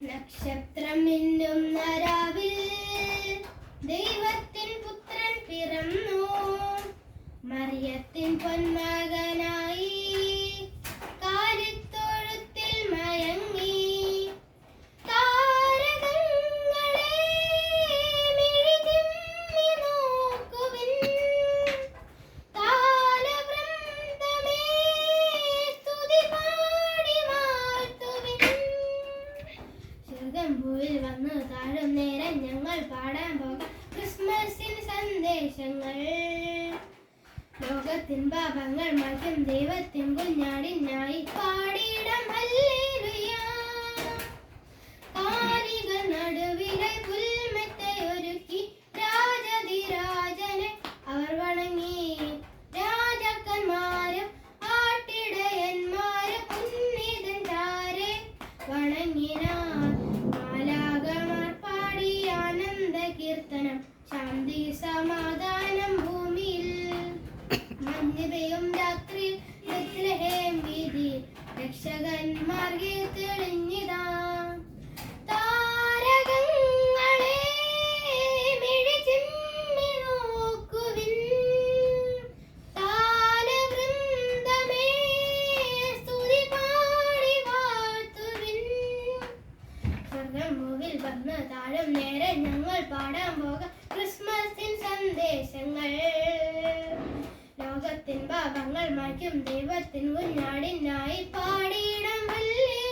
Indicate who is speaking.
Speaker 1: നക്ഷത്രം മിന്നും രാവിൽ ദൈവത്തിൻ പുത്രൻ പിറന്നു. മറിയത്തിൻ പൊന്മകനായി കാലിത്തൊഴുത്തിൽ മയങ്ങി. താരകങ്ങളെ മിഴിതിമ്മി നോക്കുവിൻ, താലവൃന്ദമേ സ്തുതി പാടി വാഴ്ത്തുവിൻ. സ്വർഗ്ഗഭൂവിൽ വന്നു താഴും നേരം ഞങ്ങൾ പാടാൻ പോകാം ക്രിസ്മസിൻ സന്ദേശങ്ങൾ. ലോകത്തിൻ പാപങ്ങൾ മാറ്റും ദൈവത്തിൻ കുഞ്ഞാടിനായി പാടിയിടം ഹല്ലേലൂയ. കാലികൾ നടുവിലെ പുൽമെത്തയൊരുക്കി രാജാധിരാജനെ അവർ വണങ്ങി. രാജാക്കന്മാരും ആട്ടിടയന്മാരും പുണ്യതൻ ചാരെ വണങ്ങിനാർ. മാലാഖമാർ പാടി ആനന്ദ കീർത്തനം, ശാന്തി സമാധാനം ഭൂമിയിൽ. മഞ്ഞ് പെയ്യും രാത്രിയിൽ ബെത്ലഹേം വീഥിയിൽ രക്ഷകൻ മാർഗ്ഗേ തെളിഞ്ഞിതാ. താരകങ്ങളെ മിഴിചിമ്മി നോക്കുവിൻ, താലവൃന്ദമേ സ്തുതി പാടി വാഴ്ത്തുവിൻ. സ്വർഗ്ഗഭൂവിൽ വന്ന് താഴും നേരം ഞങ്ങൾ പാടാൻ പോകാം ക്രിസ്മസിൻ സന്ദേശങ്ങൾ. ലോകത്തിൻ പാപങ്ങൾ മാറ്റും ദൈവത്തിൻ കുഞ്ഞാടിനായി പാടിയിടം ഹല്ലേലൂയ.